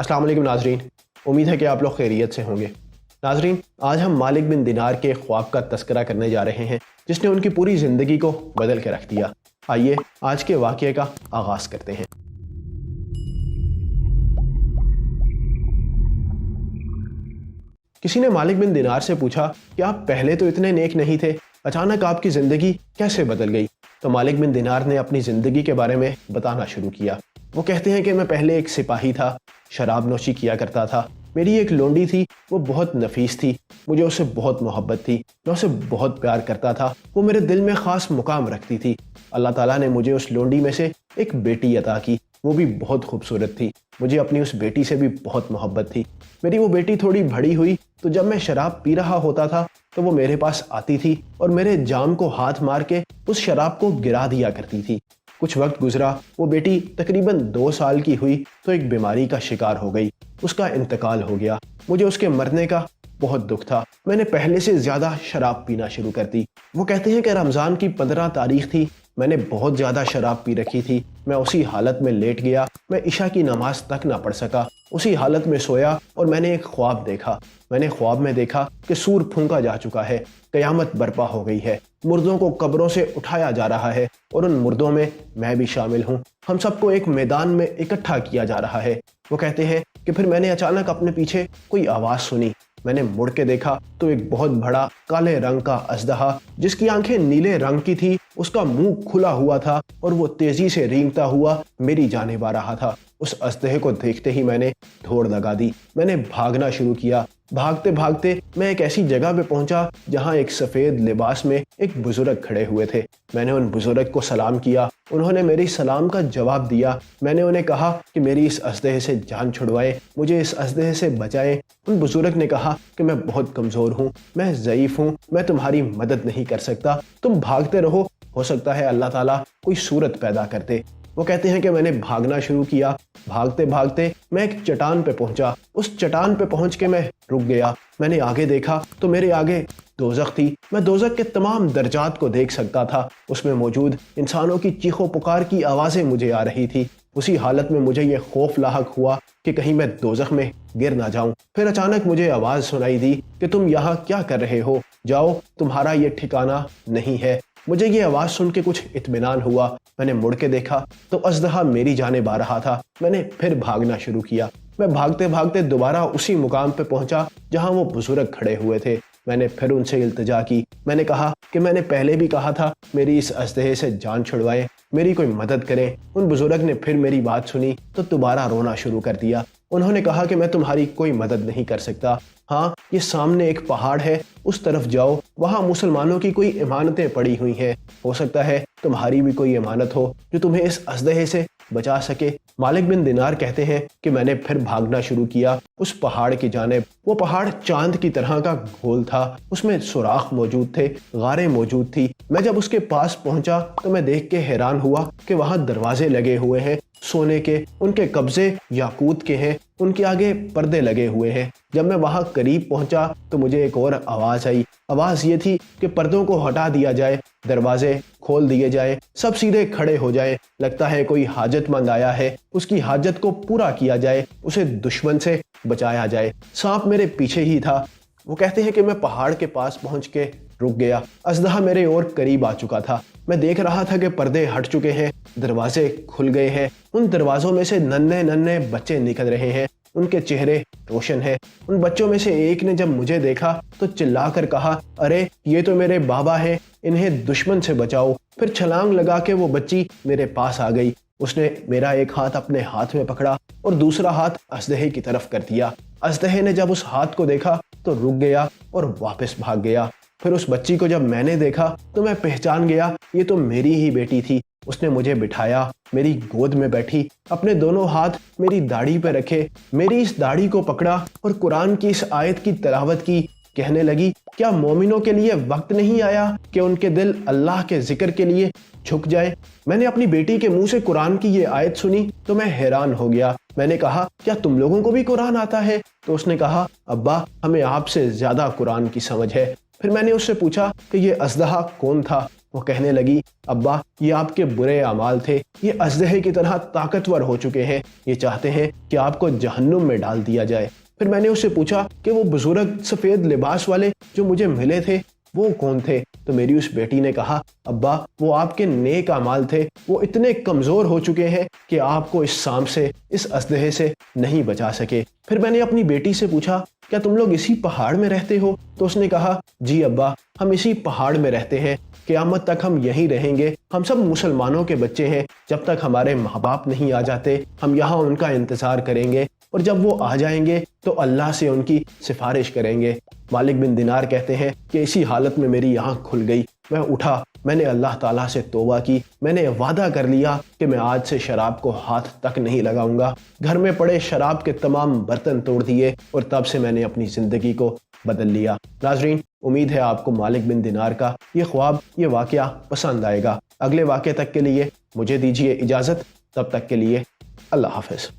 अस्सलाम वालेकुम नाजरीन, उम्मीद है कि आप लोग खैरियत से होंगे। नाजरीन, आज हम मालिक बिन दिनार के ख्वाब का तस्करा करने जा रहे हैं जिसने उनकी पूरी ज़िंदगी को बदल के रख दिया। आइए आज के वाक़ये का आगाज़ करते हैं। किसी ने मालिक बिन दिनार से पूछा कि आप पहले तो इतने नेक नहीं थे, अचानक आपकी ज़िंदगी कैसे बदल गई? तो मालिक बिन दिनार ने अपनी ज़िंदगी के बारे में बताना शुरू किया। वो कहते हैं कि मैं पहले एक सिपाही था, शराब नोशी किया करता था। मेरी एक लोंडी थी, वो बहुत नफीस थी, मुझे उससे बहुत मोहब्बत थी, मैं उसे बहुत प्यार करता था, वो मेरे दिल में ख़ास मुकाम रखती थी। अल्लाह ताला ने मुझे उस लोंडी में से एक बेटी अता की, वो भी बहुत खूबसूरत थी। मुझे अपनी उस बेटी से भी बहुत मोहब्बत थी। मेरी वो बेटी थोड़ी बड़ी हुई तो जब मैं शराब पी रहा होता था तो वो मेरे पास आती थी और मेरे जाम को हाथ मार के उस शराब को गिरा दिया करती थी। कुछ वक्त गुजरा, वो बेटी तकरीबन 2 साल की हुई तो एक बीमारी का शिकार हो गई, उसका इंतकाल हो गया। मुझे उसके मरने का बहुत दुख था। मैंने पहले से ज़्यादा शराब पीना शुरू कर दी। वो कहते हैं कि रमज़ान की 15 तारीख थी, मैंने बहुत ज़्यादा शराब पी रखी थी। मैं उसी हालत में लेट गया, मैं इशा की नमाज तक ना पढ़ सका। उसी हालत में सोया और मैंने एक ख्वाब देखा। मैंने ख्वाब में देखा कि सूर फूंका जा चुका है, क़यामत बर्पा हो गई है, मुर्दों को कब्रों से उठाया जा रहा है और उन मुर्दों में मैं भी शामिल हूँ। हम सबको एक मैदान में इकट्ठा किया जा रहा है। वो कहते हैं कि फिर मैंने अचानक अपने पीछे कोई आवाज़ सुनी। मैंने मुड़ के देखा तो एक बहुत बड़ा काले रंग का अजदहा जिसकी आंखें नीले रंग की थी, उसका मुंह खुला हुआ था और वो तेजी से रेंगता हुआ मेरी जानिब आ रहा था। उस अजदहे को देखते ही मैंने दौड़ लगा दी। मैंने भागना शुरू किया। भागते भागते मैं एक ऐसी जगह पे पहुंचा जहां एक सफ़ेद लिबास में एक बुजुर्ग खड़े हुए थे। मैंने उन बुजुर्ग को सलाम किया, उन्होंने मेरी सलाम का जवाब दिया। मैंने उन्हें कहा कि मेरी इस अजदहे से जान छुड़वाएं, मुझे इस अजदहे से बचाएं। उन बुजुर्ग ने कहा कि मैं बहुत कमज़ोर हूँ, मैं ज़ईफ़ हूँ, मैं तुम्हारी मदद नहीं कर सकता, तुम भागते रहो, हो सकता है अल्लाह ताला कोई सूरत पैदा कर दे। वो कहते हैं कि मैंने भागना शुरू किया। भागते भागते मैं एक चट्टान पे पहुंचा। उस चट्टान पे पहुंच के मैं रुक गया। मैंने आगे देखा तो मेरे आगे दोज़ख थी। मैं दोज़ख के तमाम दर्जात को देख सकता था। उसमें मौजूद इंसानों की चीखों पुकार की आवाज़ें मुझे आ रही थी। उसी हालत में मुझे ये खौफ लाहक हुआ कि कहीं मैं दोज़ख में गिर ना जाऊं। फिर अचानक मुझे आवाज़ सुनाई दी कि तुम यहाँ क्या कर रहे हो, जाओ, तुम्हारा ये ठिकाना नहीं है। मुझे ये आवाज़ सुन के कुछ इत्मीनान हुआ। मैंने मुड़ के देखा तो अजदहा मेरी जानिब आ रहा था। मैंने फिर भागना शुरू किया। मैं भागते भागते दोबारा उसी मुकाम पे पहुंचा जहां वो बुजुर्ग खड़े हुए थे। मैंने फिर उनसे इल्तिजा की। मैंने कहा कि मैंने पहले भी कहा था मेरी इस अजदहे से जान छुड़वाएं, मेरी कोई मदद करें। उन बुजुर्ग ने फिर मेरी बात सुनी तो दोबारा रोना शुरू कर दिया। उन्होंने कहा कि मैं तुम्हारी कोई मदद नहीं कर सकता। हाँ, ये सामने एक पहाड़ है, उस तरफ जाओ, वहाँ मुसलमानों की कोई इमानतें पड़ी हुई हैं, हो सकता है तुम्हारी भी कोई इमानत हो जो तुम्हें इस अजदहे से बचा सके। मालिक बिन दिनार कहते हैं कि मैंने फिर भागना शुरू किया उस पहाड़ की जानिब। वो पहाड़ चांद की तरह का गोल था, उसमें सुराख मौजूद थे, गारें मौजूद थी। मैं जब उसके पास पहुंचा तो मैं देख के हैरान हुआ कि वहाँ दरवाजे लगे हुए हैं सोने के, उनके कब्जे याकूत के हैं, उनके आगे पर्दे लगे हुए हैं। जब मैं वहाँ करीब पहुंचा तो मुझे एक और आवाज़ आई। आवाज़ ये थी कि पर्दों को हटा दिया जाए, दरवाजे खोल दिए जाए, सब सीधे खड़े हो जाए। लगता है कोई हाजतमंद आया है, उसकी हाजत को पूरा किया जाए, उसे दुश्मन से बचाया जाए। सांप मेरे पीछे ही था। वो कहते हैं कि मैं पहाड़ के पास पहुंच के रुक गया। अजदहा मेरे और करीब आ चुका था। मैं देख रहा था कि पर्दे हट चुके हैं, दरवाजे खुल गए हैं। उन दरवाजों में से नन्हे नन्हे बच्चे निकल रहे हैं, उनके चेहरे रोशन हैं। उन बच्चों में से एक ने जब मुझे देखा तो चिल्लाकर कहा, अरे ये तो मेरे बाबा हैं, इन्हें दुश्मन से बचाओ। फिर छलांग लगा के वो बच्ची मेरे पास आ गई। उसने मेरा एक हाथ अपने हाथ में पकड़ा और दूसरा हाथ अजदहे की तरफ कर दिया। अजदहे ने जब उस हाथ को देखा तो रुक गया और वापस भाग गया। फिर उस बच्ची को जब मैंने देखा तो मैं पहचान गया, ये तो मेरी ही बेटी थी। उसने मुझे बिठाया, मेरी गोद में बैठी, अपने दोनों हाथ मेरी दाढ़ी पे रखे, मेरी इस दाढ़ी को पकड़ा और कुरान की इस आयत की तिलावत की। कहने लगी, क्या मोमिनों के लिए वक्त नहीं आया कि उनके दिल अल्लाह के जिक्र के लिए झुक जाए? मैंने अपनी बेटी के मुंह से कुरान की ये आयत सुनी तो मैं हैरान हो गया। मैंने कहा, क्या तुम लोगों को भी कुरान आता है? तो उसने कहा, अब्बा, हमें आपसे ज्यादा कुरान की समझ है। फिर मैंने उससे पूछा कि ये अजदहा कौन था? وہ کہنے لگی ابا یہ آپ کے برے اعمال تھے، یہ اژدہے کی طرح طاقتور ہو چکے ہیں، یہ چاہتے ہیں کہ آپ کو جہنم میں ڈال دیا جائے۔ پھر میں نے اس سے پوچھا کہ وہ بزرگ سفید لباس والے جو مجھے ملے تھے وہ کون تھے؟ تو میری اس بیٹی نے کہا ابا وہ آپ کے نیک اعمال تھے، وہ اتنے کمزور ہو چکے ہیں کہ آپ کو اس سانپ سے، اس اژدہے سے نہیں بچا سکے۔ پھر میں نے اپنی بیٹی سے پوچھا کیا تم لوگ اسی پہاڑ میں رہتے ہو؟ تو اس نے کہا جی ابا ہم اسی پہاڑ میں رہتے ہیں، قیامت تک ہم یہیں رہیں گے، ہم سب مسلمانوں کے بچے ہیں، جب تک ہمارے ماں باپ نہیں آ جاتے ہم یہاں ان کا انتظار کریں گے، اور جب وہ آ جائیں گے تو اللہ سے ان کی سفارش کریں گے۔ مالک بن دینار کہتے ہیں کہ اسی حالت میں میری آنکھ کھل گئی، میں اٹھا، میں نے اللہ تعالیٰ سے توبہ کی، میں نے وعدہ کر لیا کہ میں آج سے شراب کو ہاتھ تک نہیں لگاؤں گا، گھر میں پڑے شراب کے تمام برتن توڑ دیے، اور تب سے میں نے اپنی زندگی کو بدل لیا۔ ناظرین، امید ہے آپ کو مالک بن دینار کا یہ خواب، یہ واقعہ پسند آئے گا۔ اگلے واقعے تک کے لیے مجھے دیجیے اجازت، تب تک کے لیے اللہ حافظ۔